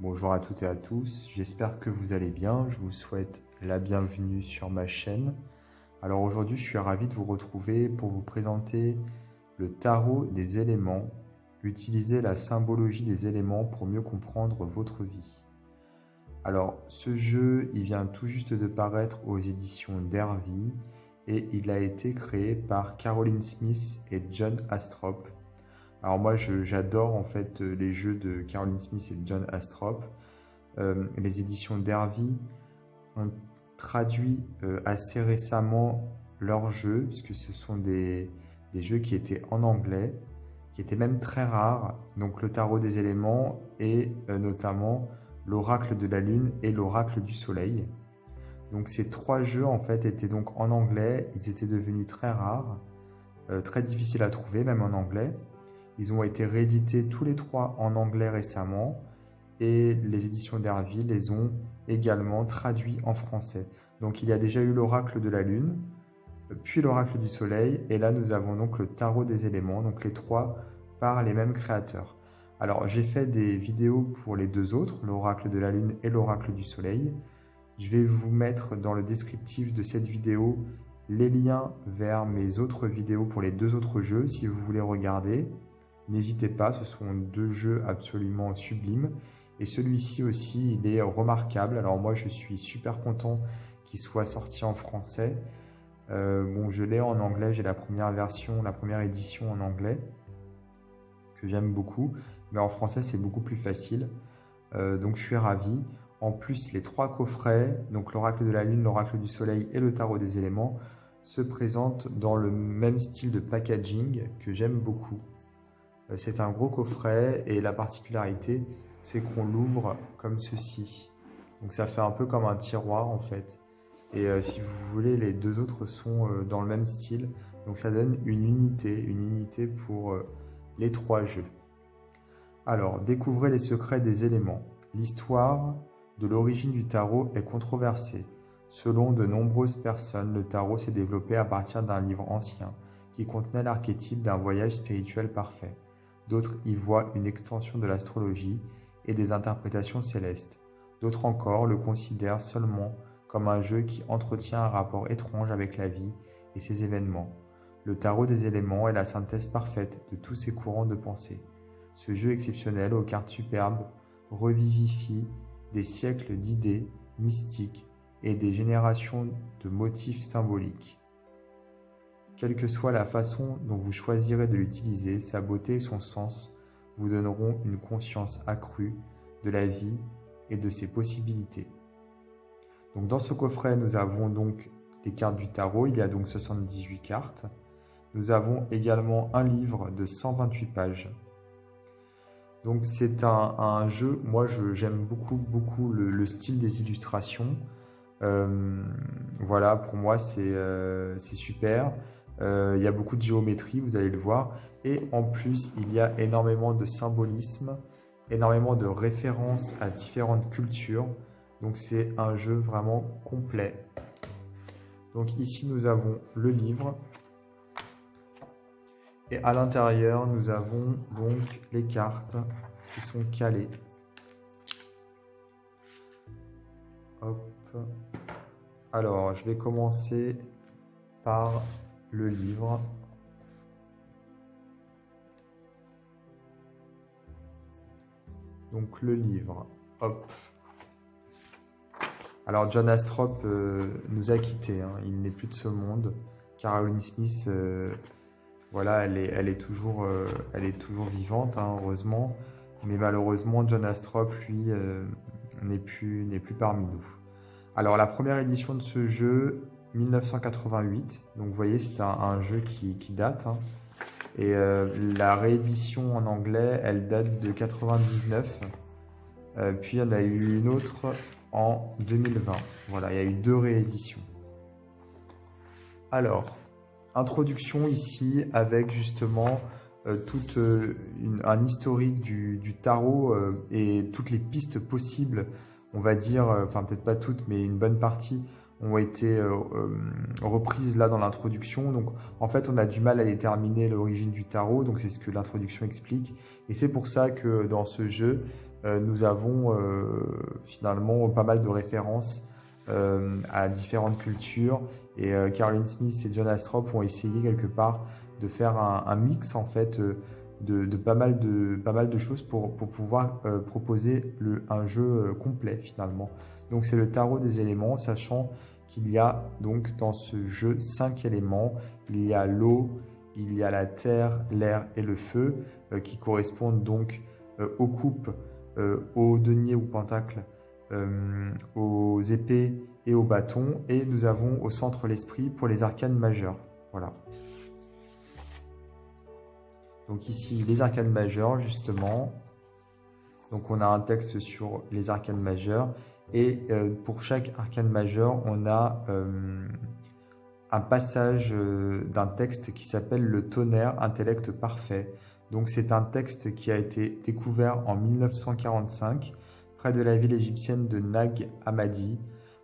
Bonjour à toutes et à tous, j'espère que vous allez bien, je vous souhaite la bienvenue sur ma chaîne. Alors aujourd'hui je suis ravi de vous retrouver pour vous présenter le tarot des éléments, utiliser la symbologie des éléments pour mieux comprendre votre vie. Alors ce jeu il vient tout juste de paraître aux éditions Dervy et il a été créé par Caroline Smith et John Astrop. Alors moi j'adore en fait les jeux de Caroline Smith et de John Astrop. Les éditions Dervy ont traduit assez récemment leurs jeux, puisque ce sont des jeux qui étaient en anglais, qui étaient même très rares, donc le tarot des éléments et notamment l'oracle de la lune et l'oracle du soleil. Donc ces trois jeux en fait étaient donc en anglais, ils étaient devenus très rares, très difficiles à trouver même en anglais. Ils ont été réédités tous les trois en anglais récemment et les éditions Dervy les ont également traduits en français. Donc il y a déjà eu l'oracle de la lune, puis l'oracle du soleil et là nous avons donc le tarot des éléments, donc les trois par les mêmes créateurs. Alors j'ai fait des vidéos pour les deux autres, l'oracle de la lune et l'oracle du soleil. Je vais vous mettre dans le descriptif de cette vidéo les liens vers mes autres vidéos pour les deux autres jeux si vous voulez regarder. N'hésitez pas, ce sont deux jeux absolument sublimes. Et celui-ci aussi, il est remarquable. Alors moi, je suis super content qu'il soit sorti en français. Bon, je l'ai en anglais, j'ai la première version, la première édition en anglais, que j'aime beaucoup. Mais en français, c'est beaucoup plus facile. Donc je suis ravi. En plus, les trois coffrets, donc l'oracle de la lune, l'oracle du soleil et le tarot des éléments, se présentent dans le même style de packaging que j'aime beaucoup. C'est un gros coffret et la particularité, c'est qu'on l'ouvre comme ceci. Donc ça fait un peu comme un tiroir en fait. Et si vous voulez, les deux autres sont dans le même style. Donc ça donne une unité pour les trois jeux. Alors, découvrez les secrets des éléments. L'histoire de l'origine du tarot est controversée. Selon de nombreuses personnes, le tarot s'est développé à partir d'un livre ancien qui contenait l'archétype d'un voyage spirituel parfait. D'autres y voient une extension de l'astrologie et des interprétations célestes. D'autres encore le considèrent seulement comme un jeu qui entretient un rapport étrange avec la vie et ses événements. Le tarot des éléments est la synthèse parfaite de tous ces courants de pensée. Ce jeu exceptionnel aux cartes superbes revivifie des siècles d'idées mystiques et des générations de motifs symboliques. Quelle que soit la façon dont vous choisirez de l'utiliser, sa beauté et son sens vous donneront une conscience accrue de la vie et de ses possibilités. Donc dans ce coffret, nous avons donc les cartes du tarot, il y a donc 78 cartes. Nous avons également un livre de 128 pages. Donc c'est un jeu, moi j'aime beaucoup le style des illustrations. Voilà, pour moi c'est super. Il y a beaucoup de géométrie, vous allez le voir. Et en plus, il y a énormément de symbolisme, énormément de références à différentes cultures. Donc c'est un jeu vraiment complet. Donc ici, nous avons le livre. Et à l'intérieur, nous avons donc les cartes qui sont calées. Hop. Alors, je vais commencer par le livre. Donc le livre, hop. Alors John Astrop nous a quittés, hein. Il n'est plus de ce monde. Caroline Smith, voilà, elle est toujours vivante, hein, heureusement. Mais malheureusement, John Astrop, lui, n'est plus parmi nous. Alors la première édition de ce jeu, 1988, donc vous voyez c'est un jeu qui date, hein. Et la réédition en anglais elle date de 99, puis il y en a eu une autre en 2020, voilà, il y a eu deux rééditions. Alors, introduction ici avec justement un historique du tarot et toutes les pistes possibles, on va dire, enfin peut-être pas toutes mais une bonne partie ont été reprises là dans l'introduction. Donc en fait on a du mal à déterminer l'origine du tarot, donc c'est ce que l'introduction explique. Et c'est pour ça que dans ce jeu, nous avons finalement pas mal de références à différentes cultures. Et Caroline Smith et John Astrop ont essayé quelque part de faire un mix en fait de pas mal de choses pour pouvoir proposer un jeu complet finalement. Donc c'est le tarot des éléments, sachant qu'il y a donc dans ce jeu 5 éléments. Il y a l'eau, il y a la terre, l'air et le feu qui correspondent donc aux coupes, aux deniers ou pentacles, aux épées et aux bâtons. Et nous avons au centre l'esprit pour les arcanes majeures. Voilà. Donc ici, les arcanes majeures, justement. Donc on a un texte sur les arcanes majeures. Et pour chaque arcane majeur, on a un passage d'un texte qui s'appelle le tonnerre intellect parfait. Donc c'est un texte qui a été découvert en 1945 près de la ville égyptienne de Nag Hammadi.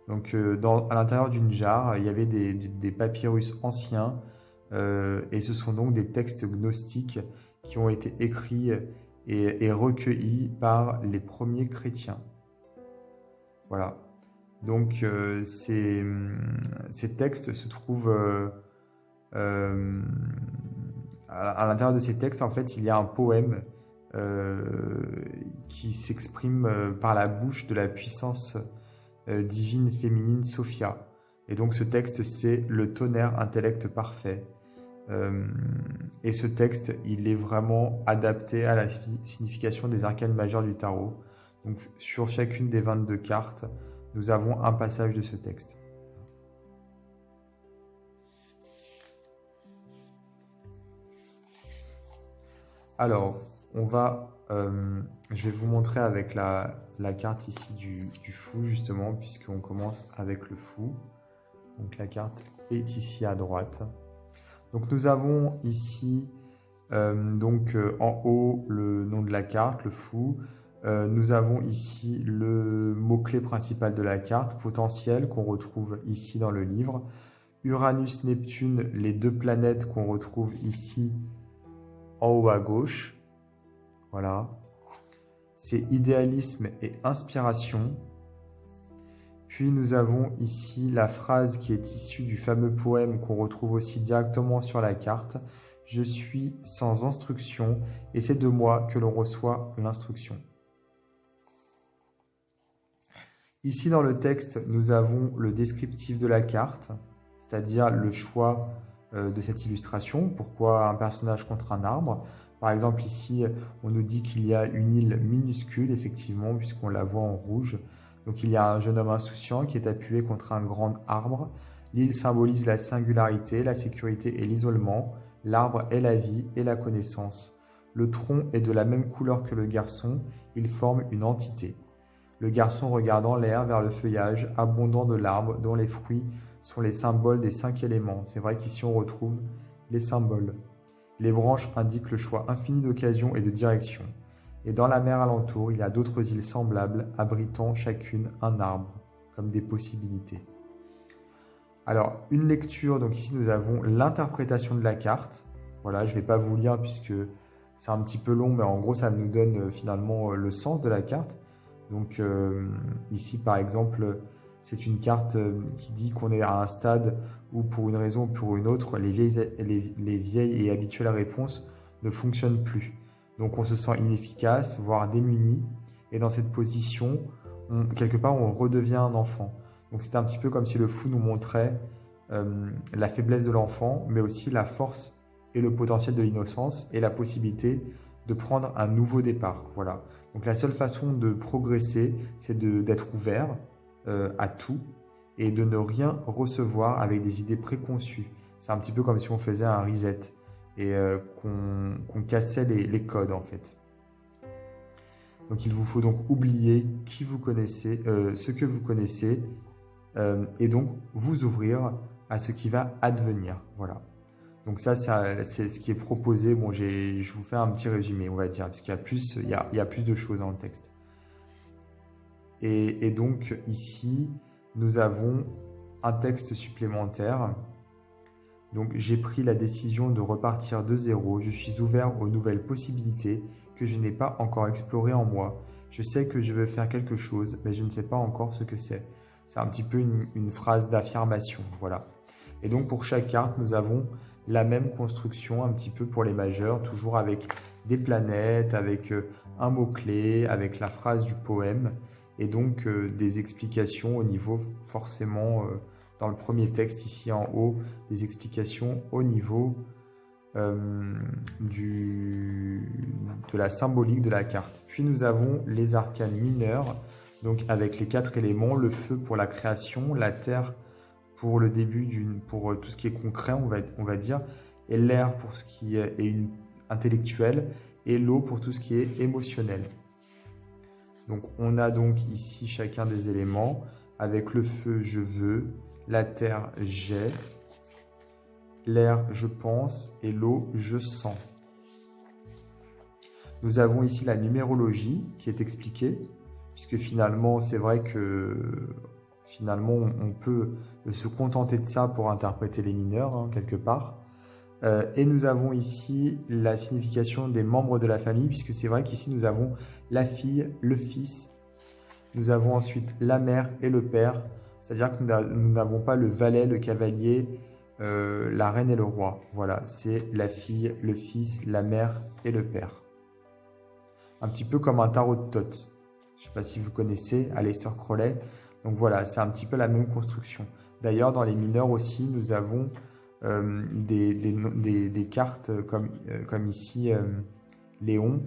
Donc à l'intérieur d'une jarre, il y avait des papyrus anciens et ce sont donc des textes gnostiques qui ont été écrits et recueillis par les premiers chrétiens. Voilà. Donc ces textes se trouvent à l'intérieur de ces textes. En fait, il y a un poème qui s'exprime par la bouche de la puissance divine féminine Sophia. Et donc ce texte, c'est le tonnerre intellect parfait. Et ce texte, il est vraiment adapté à la signification des arcanes majeures du tarot. Donc sur chacune des 22 cartes, nous avons un passage de ce texte. Alors, je vais vous montrer avec la carte ici du fou, justement, puisqu'on commence avec le fou. Donc la carte est ici à droite. Donc nous avons ici, en haut, le nom de la carte, le fou. Nous avons ici le mot-clé principal de la carte, potentiel, qu'on retrouve ici dans le livre. Uranus, Neptune, les deux planètes qu'on retrouve ici en haut à gauche. Voilà. C'est idéalisme et inspiration. Puis nous avons ici la phrase qui est issue du fameux poème qu'on retrouve aussi directement sur la carte. Je suis sans instruction et c'est de moi que l'on reçoit l'instruction. Ici dans le texte, nous avons le descriptif de la carte, c'est-à-dire le choix de cette illustration. Pourquoi un personnage contre un arbre? Par exemple ici, on nous dit qu'il y a une île minuscule, effectivement, puisqu'on la voit en rouge. Donc il y a un jeune homme insouciant qui est appuyé contre un grand arbre. L'île symbolise la singularité, la sécurité et l'isolement. L'arbre est la vie et la connaissance. Le tronc est de la même couleur que le garçon, il forme une entité. Le garçon regardant l'air vers le feuillage abondant de l'arbre dont les fruits sont les symboles des 5 éléments. C'est vrai qu'ici on retrouve les symboles. Les branches indiquent le choix infini d'occasions et de directions. Et dans la mer alentour, il y a d'autres îles semblables, abritant chacune un arbre, comme des possibilités. Alors, une lecture, donc ici nous avons l'interprétation de la carte. Voilà, je ne vais pas vous lire puisque c'est un petit peu long, mais en gros ça nous donne finalement le sens de la carte. Donc ici par exemple, c'est une carte qui dit qu'on est à un stade où pour une raison ou pour une autre, les vieilles et habituelles réponses ne fonctionnent plus. Donc on se sent inefficace, voire démuni. Et dans cette position, quelque part, on redevient un enfant. Donc c'est un petit peu comme si le fou nous montrait la faiblesse de l'enfant, mais aussi la force et le potentiel de l'innocence et la possibilité de prendre un nouveau départ. Voilà. Donc la seule façon de progresser, c'est d'être ouvert à tout et de ne rien recevoir avec des idées préconçues. C'est un petit peu comme si on faisait un reset et qu'on cassait les codes en fait. Donc il vous faut donc oublier qui vous connaissez, ce que vous connaissez et donc vous ouvrir à ce qui va advenir. Voilà. Donc ça, c'est ce qui est proposé. Bon, je vous fais un petit résumé, on va dire, parce qu'il y a plus de choses dans le texte. Et donc ici, nous avons un texte supplémentaire. Donc j'ai pris la décision de repartir de zéro. Je suis ouvert aux nouvelles possibilités que je n'ai pas encore explorées en moi. Je sais que je veux faire quelque chose, mais je ne sais pas encore ce que c'est. C'est un petit peu une phrase d'affirmation, voilà. Et donc pour chaque carte, nous avons la même construction un petit peu pour les majeurs, toujours avec des planètes, avec un mot-clé, avec la phrase du poème, et donc des explications au niveau forcément, dans le premier texte ici en haut, des explications au niveau de la symbolique de la carte. Puis nous avons les arcanes mineurs, donc avec les 4 éléments, le feu pour la création, la terre pour le début, pour tout ce qui est concret, on va dire, et l'air pour ce qui est intellectuel, et l'eau pour tout ce qui est émotionnel. Donc on a donc ici chacun des éléments, avec le feu je veux, la terre j'ai, l'air je pense et l'eau je sens. Nous avons ici la numérologie qui est expliquée, puisque finalement c'est vrai que on peut se contenter de ça pour interpréter les mineurs, hein, quelque part. Et nous avons ici la signification des membres de la famille, puisque c'est vrai qu'ici nous avons la fille, le fils, nous avons ensuite la mère et le père, c'est-à-dire que nous n'avons pas le valet, le cavalier, la reine et le roi. Voilà, c'est la fille, le fils, la mère et le père. Un petit peu comme un tarot de Thoth. Je ne sais pas si vous connaissez Aleister Crowley. Donc voilà, c'est un petit peu la même construction. D'ailleurs, dans les mineurs aussi, nous avons des cartes comme ici Léon,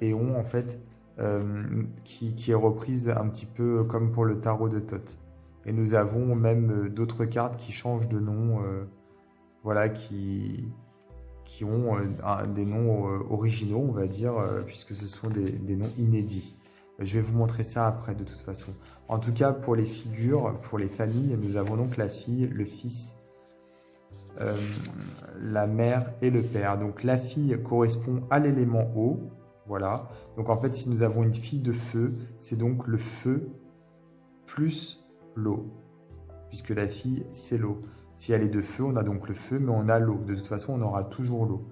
Éon en fait, qui est reprise un petit peu comme pour le tarot de Thoth. Et nous avons même d'autres cartes qui changent de nom, voilà, qui ont des noms originaux, on va dire, puisque ce sont des noms inédits. Je vais vous montrer ça après de toute façon. En tout cas, pour les figures, pour les familles, nous avons donc la fille, le fils, la mère et le père. Donc la fille correspond à l'élément eau. Voilà. Donc en fait, si nous avons une fille de feu, c'est donc le feu plus l'eau. Puisque la fille, c'est l'eau. Si elle est de feu, on a donc le feu, mais on a l'eau. De toute façon, on aura toujours l'eau.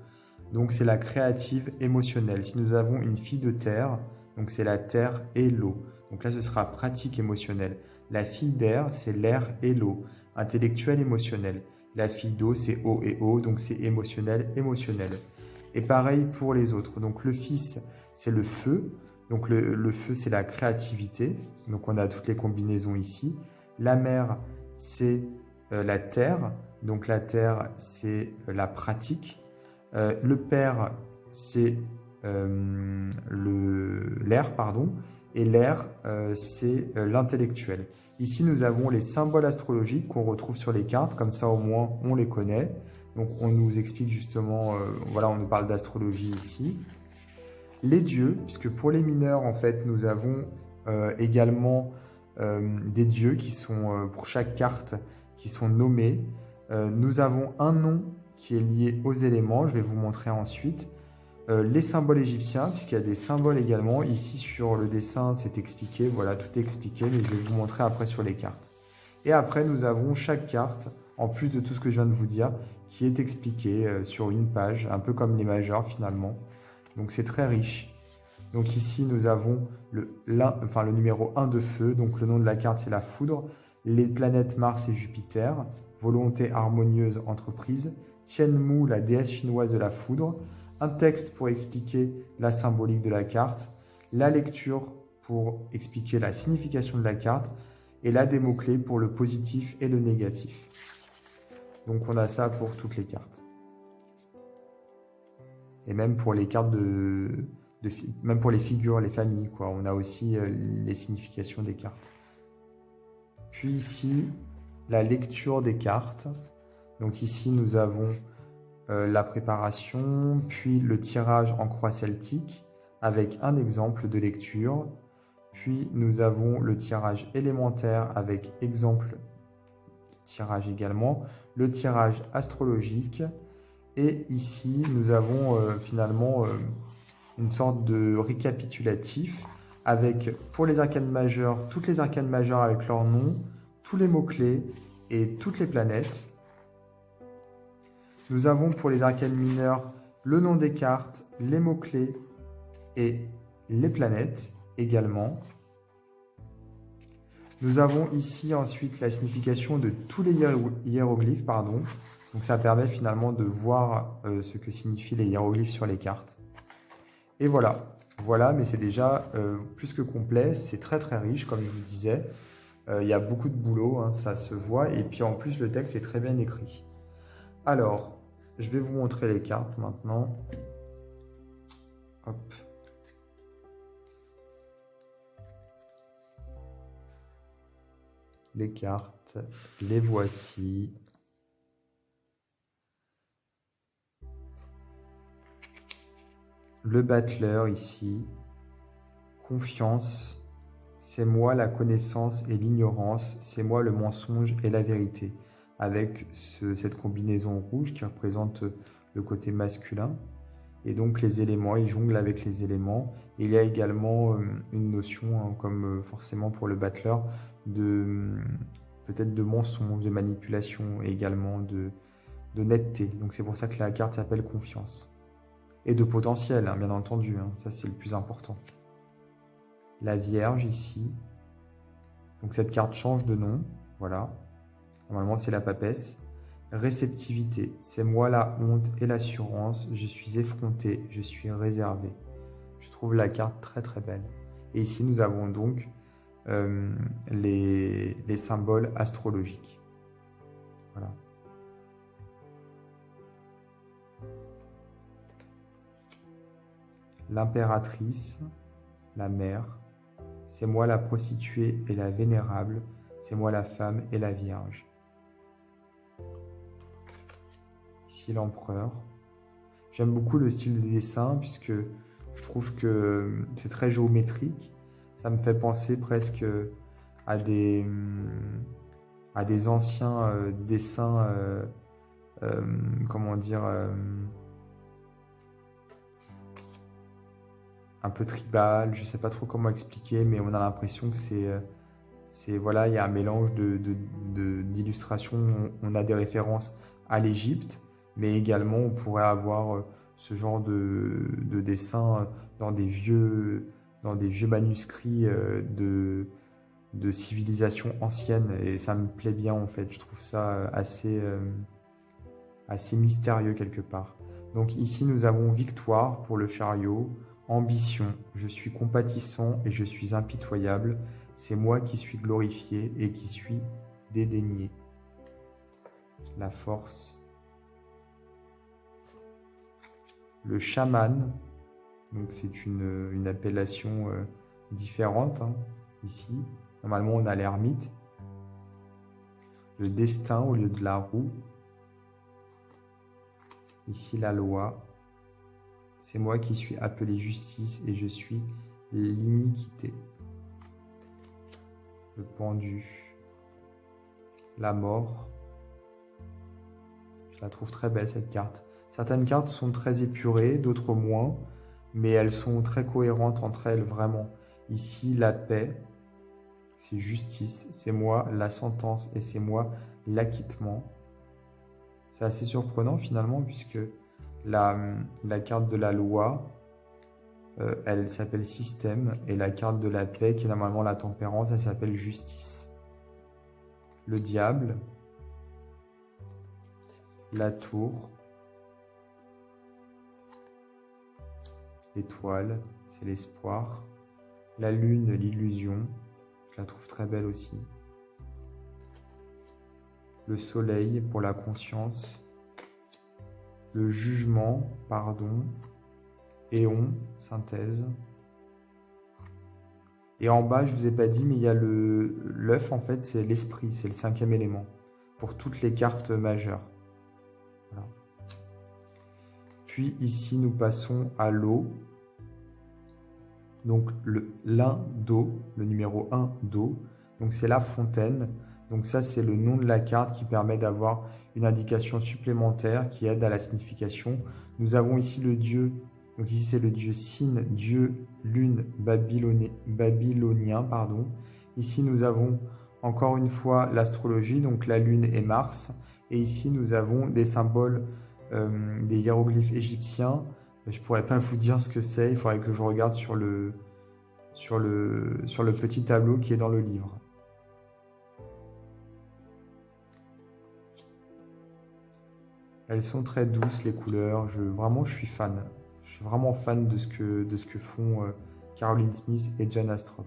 Donc c'est la créative émotionnelle. Si nous avons une fille de terre, donc c'est la terre et l'eau. Donc là, ce sera pratique émotionnelle. La fille d'air, c'est l'air et l'eau. Intellectuel, émotionnel. La fille d'eau, c'est eau et eau, donc c'est émotionnel, émotionnel. Et pareil pour les autres. Donc le fils, c'est le feu. Donc le feu, c'est la créativité. Donc on a toutes les combinaisons ici. La mère, c'est la terre. Donc la terre, c'est la pratique. Le père, c'est l'air, pardon. Et l'air, c'est l'intellectuel. Ici, nous avons les symboles astrologiques qu'on retrouve sur les cartes. Comme ça, au moins, on les connaît. Donc, on nous explique justement, voilà, on nous parle d'astrologie ici. Les dieux, puisque pour les mineurs, en fait, nous avons également des dieux qui sont, pour chaque carte, qui sont nommés. Nous avons un nom qui est lié aux éléments. Je vais vous montrer ensuite. Les symboles égyptiens, puisqu'il y a des symboles également. Ici, sur le dessin, c'est expliqué. Voilà, tout est expliqué, mais je vais vous montrer après sur les cartes. Et après, nous avons chaque carte, en plus de tout ce que je viens de vous dire, qui est expliqué sur une page, un peu comme les majeurs finalement. Donc, c'est très riche. Donc ici, nous avons le numéro 1 de feu. Donc, le nom de la carte, c'est la foudre. Les planètes Mars et Jupiter. Volonté harmonieuse, entreprise. Tianmu, la déesse chinoise de la foudre. Un texte pour expliquer la symbolique de la carte, la lecture pour expliquer la signification de la carte et là des mots-clés pour le positif et le négatif. Donc on a ça pour toutes les cartes. Et même pour les cartes même pour les figures, les familles, quoi. On a aussi les significations des cartes. Puis ici, la lecture des cartes. Donc ici, nous avons la préparation, puis le tirage en croix celtique avec un exemple de lecture. Puis nous avons le tirage élémentaire avec exemple de tirage également, le tirage astrologique. Et ici, nous avons finalement une sorte de récapitulatif avec, pour les arcanes majeures, toutes les arcanes majeures avec leur nom, tous les mots-clés et toutes les planètes. Nous avons pour les arcanes mineures le nom des cartes, les mots-clés et les planètes. également. Nous avons ici ensuite la signification de tous les hiéroglyphes, pardon. Donc ça permet finalement de voir ce que signifient les hiéroglyphes sur les cartes. Et voilà, voilà, mais c'est déjà plus que complet, c'est très très riche comme je vous disais. Il y a beaucoup de boulot, hein, ça se voit, et puis en plus le texte est très bien écrit. Alors, je vais vous montrer les cartes maintenant. Hop. Les cartes, les voici. Le battleur ici. Confiance. C'est moi la connaissance et l'ignorance. C'est moi le mensonge et la vérité. Avec cette combinaison rouge qui représente le côté masculin. Et donc les éléments, il jongle avec les éléments. Il y a également une notion, hein, comme forcément pour le battleur, peut-être de mensonge, de manipulation et également de netteté. Donc c'est pour ça que la carte s'appelle confiance. Et de potentiel, hein, bien entendu, hein, ça c'est le plus important. La Vierge ici. Donc cette carte change de nom, voilà. Normalement c'est la papesse. Réceptivité, c'est moi la honte et l'assurance, je suis effronté, je suis réservé. Je trouve la carte très très belle. Et ici nous avons donc les symboles astrologiques. Voilà. L'impératrice, la mère, c'est moi la prostituée et la vénérable, c'est moi la femme et la vierge. Ici l'empereur. J'aime beaucoup le style de dessin puisque je trouve que c'est très géométrique. Ça me fait penser presque à des anciens dessins, comment dire, un peu tribal. Je ne sais pas trop comment expliquer, mais on a l'impression que voilà, il y a un mélange d'illustrations. On a des références à l'Égypte, mais également on pourrait avoir ce genre de dessin dans des vieux manuscrits de civilisations anciennes, et ça me plaît bien en fait. Je trouve ça assez mystérieux quelque part. Donc ici nous avons victoire pour le chariot, ambition, je suis compatissant et je suis impitoyable, c'est moi qui suis glorifié et qui suis dédaigné. La force. Le chaman, donc c'est une appellation différente, hein, ici. Normalement on a l'ermite. Le destin au lieu de la roue. Ici la loi. C'est moi qui suis appelé justice et je suis l'iniquité. Le pendu. La mort. Je la trouve très belle cette carte. Certaines cartes sont très épurées, d'autres moins, mais elles sont très cohérentes entre elles, vraiment. Ici, la paix, c'est justice, c'est moi la sentence et c'est moi l'acquittement. C'est assez surprenant finalement, puisque la carte de la loi, elle s'appelle système, et la carte de la paix, qui est normalement la tempérance, elle s'appelle justice. Le diable, la tour, l'étoile, c'est l'espoir. La lune, l'illusion, je la trouve très belle aussi. Le soleil pour la conscience. Le jugement, pardon. Éon, synthèse. Et en bas, je ne vous ai pas dit, mais il y a l'œuf, en fait, c'est l'esprit, c'est le 5e élément, pour toutes les cartes majeures. Voilà. Puis ici, nous passons à l'eau. Donc l'un d'eau, le numéro 1 d'eau. Donc c'est la fontaine. Donc ça, c'est le nom de la carte qui permet d'avoir une indication supplémentaire qui aide à la signification. Nous avons ici le dieu. Donc ici, c'est le dieu Sin, dieu lune babylonien, pardon. Ici, nous avons encore une fois l'astrologie, donc la lune et Mars. Et ici, nous avons des symboles, des hiéroglyphes égyptiens. Je ne pourrais pas vous dire ce que c'est, il faudrait que je regarde sur sur le petit tableau qui est dans le livre. Elles sont très douces, les couleurs. Vraiment, je suis fan. Je suis vraiment fan de ce que font Caroline Smith et Jan Astrop.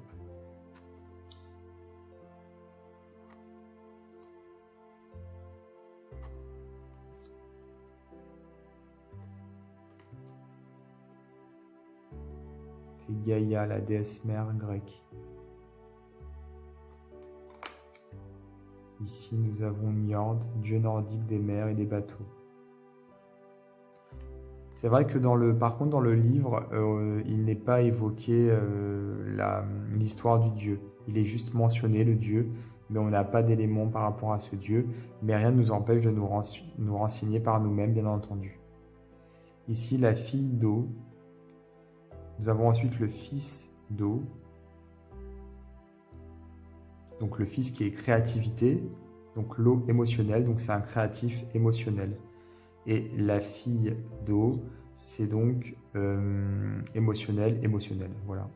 C'est Gaïa, la déesse mère grecque. Ici, nous avons Njord, dieu nordique des mers et des bateaux. C'est vrai que par contre, dans le livre, il n'est pas évoqué l'histoire du dieu. Il est juste mentionné, le dieu, mais on n'a pas d'éléments par rapport à ce dieu. Mais rien ne nous empêche de nous renseigner par nous-mêmes, bien entendu. Ici, la fille d'eau. Nous avons ensuite le fils d'eau. Donc le fils qui est créativité. Donc l'eau émotionnelle, donc c'est un créatif émotionnel. Et la fille d'eau, c'est donc émotionnel. Voilà.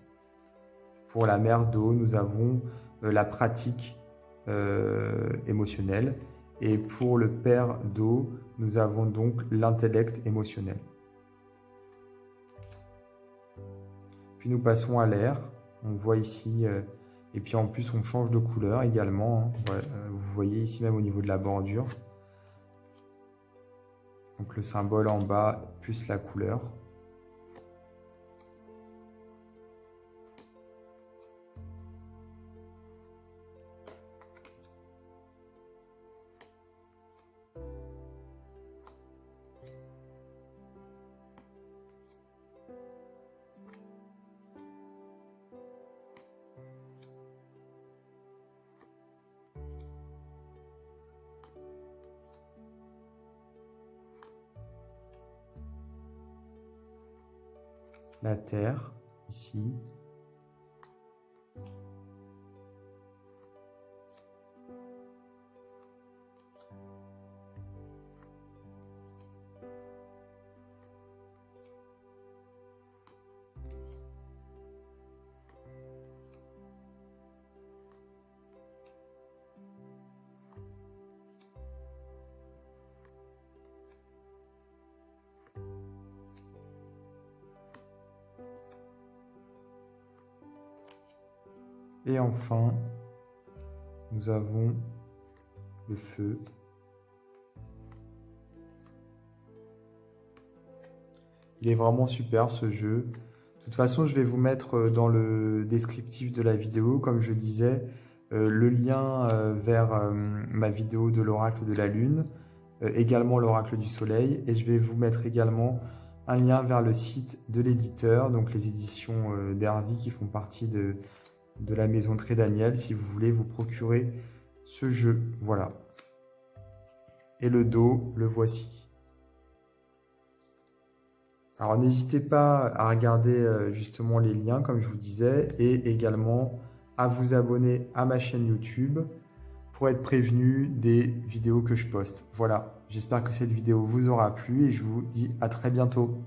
Pour la mère d'eau, nous avons la pratique émotionnelle. Et pour le père d'eau, nous avons donc l'intellect émotionnel. Puis nous passons à l'air. On voit ici, et puis en plus on change de couleur également. Hein. Voilà, vous voyez ici même au niveau de la bordure. Donc le symbole en bas, plus la couleur. La terre, ici. Et enfin, nous avons le feu. Il est vraiment super ce jeu. De toute façon, je vais vous mettre dans le descriptif de la vidéo, comme je disais, le lien vers ma vidéo de l'oracle de la lune, également l'oracle du soleil, et je vais vous mettre également un lien vers le site de l'éditeur, donc les éditions d'Hervy qui font partie de la maison Très Daniel, si vous voulez vous procurer ce jeu. Voilà. Et le dos, le voici. Alors n'hésitez pas à regarder justement les liens, comme je vous disais, et également à vous abonner à ma chaîne YouTube pour être prévenu des vidéos que je poste. Voilà, j'espère que cette vidéo vous aura plu et je vous dis à très bientôt.